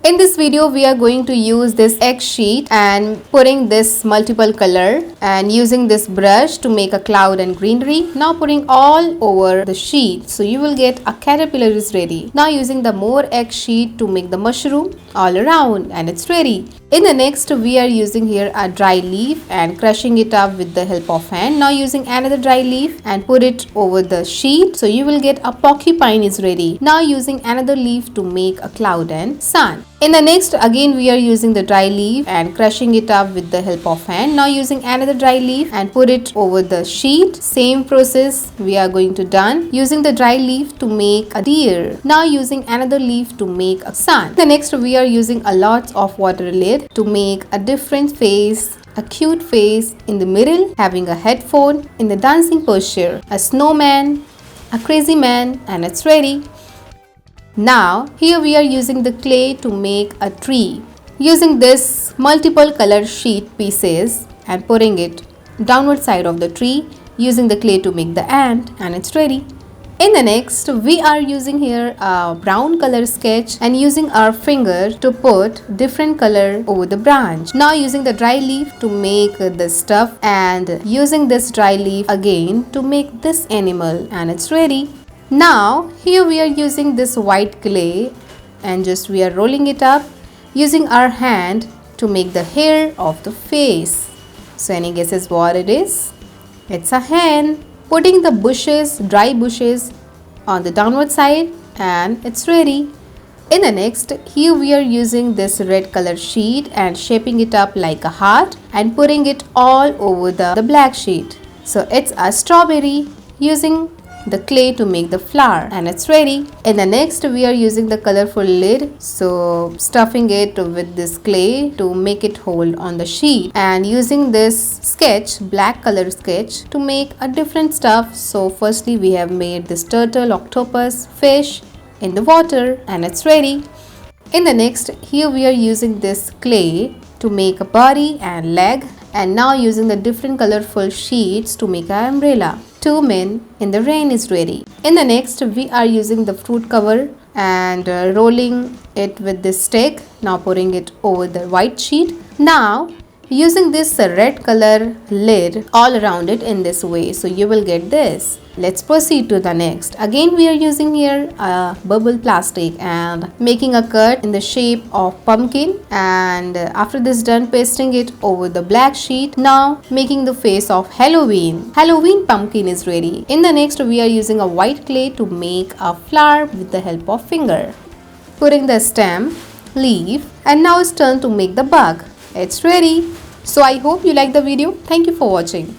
In this video, we are going to use this egg sheet and putting this multiple color and using this brush to make a cloud and greenery. Now putting all over the sheet. So you will get a caterpillar is ready. Now using the more egg sheet to make the mushroom all around and it's ready. In the next, we are using here a dry leaf and crushing it up with the help of hand. Now using another dry leaf and put it over the sheet. So you will get a porcupine is ready. Now using another leaf to make a cloud and sun. In the next, again we are using the dry leaf and crushing it up with the help of hand. Now using another dry leaf and put it over the sheet. Same process we are going to done. Using the dry leaf to make a deer. Now using another leaf to make a sun. The next we are using a lot of water lid to make a different face. A cute face in the middle, having a headphone in the dancing posture, a snowman, a crazy man, and it's ready. Now here we are using the clay to make a tree. Using this multiple color sheet pieces and putting it downward side of the tree, using the clay to make the ant, and it's ready. In the next, we are using here a brown color sketch and using our finger to put different color over the branch. Now using the dry leaf to make the stuff and using this dry leaf again to make this animal, and it's ready. Now here we are using this white clay and just we are rolling it up using our hand to make the hair of the face. So any guesses what it is? It's a hen. Putting the bushes, dry bushes on the downward side, and it's ready. In the next, here we are using this red color sheet and shaping it up like a heart and putting it all over the black sheet. So it's a strawberry using the clay to make the flower, and it's ready. In the next, we are using the colorful lid, so stuffing it with this clay to make it hold on the sheet and using this sketch, black color sketch, to make a different stuff. So firstly we have made this turtle, octopus, fish in the water, and it's ready. In the next, here we are using this clay to make a body and leg, and now using the different colorful sheets to make an umbrella. Two men in the rain is ready. In the next, we are using the fruit cover and rolling it with this stick. Now putting it over the white sheet. Now using this red color lid all around it in this way. So you will get this. Let's proceed to the next. Again we are using here a bubble plastic and making a cut in the shape of pumpkin, and after this done pasting it over the black sheet. Now making the face of Halloween. Halloween pumpkin is ready. In the next, we are using a white clay to make a flower with the help of finger. Putting the stem, leaf, and now it's turn to make the bug. It's ready. So I hope you like the video. Thank you for watching.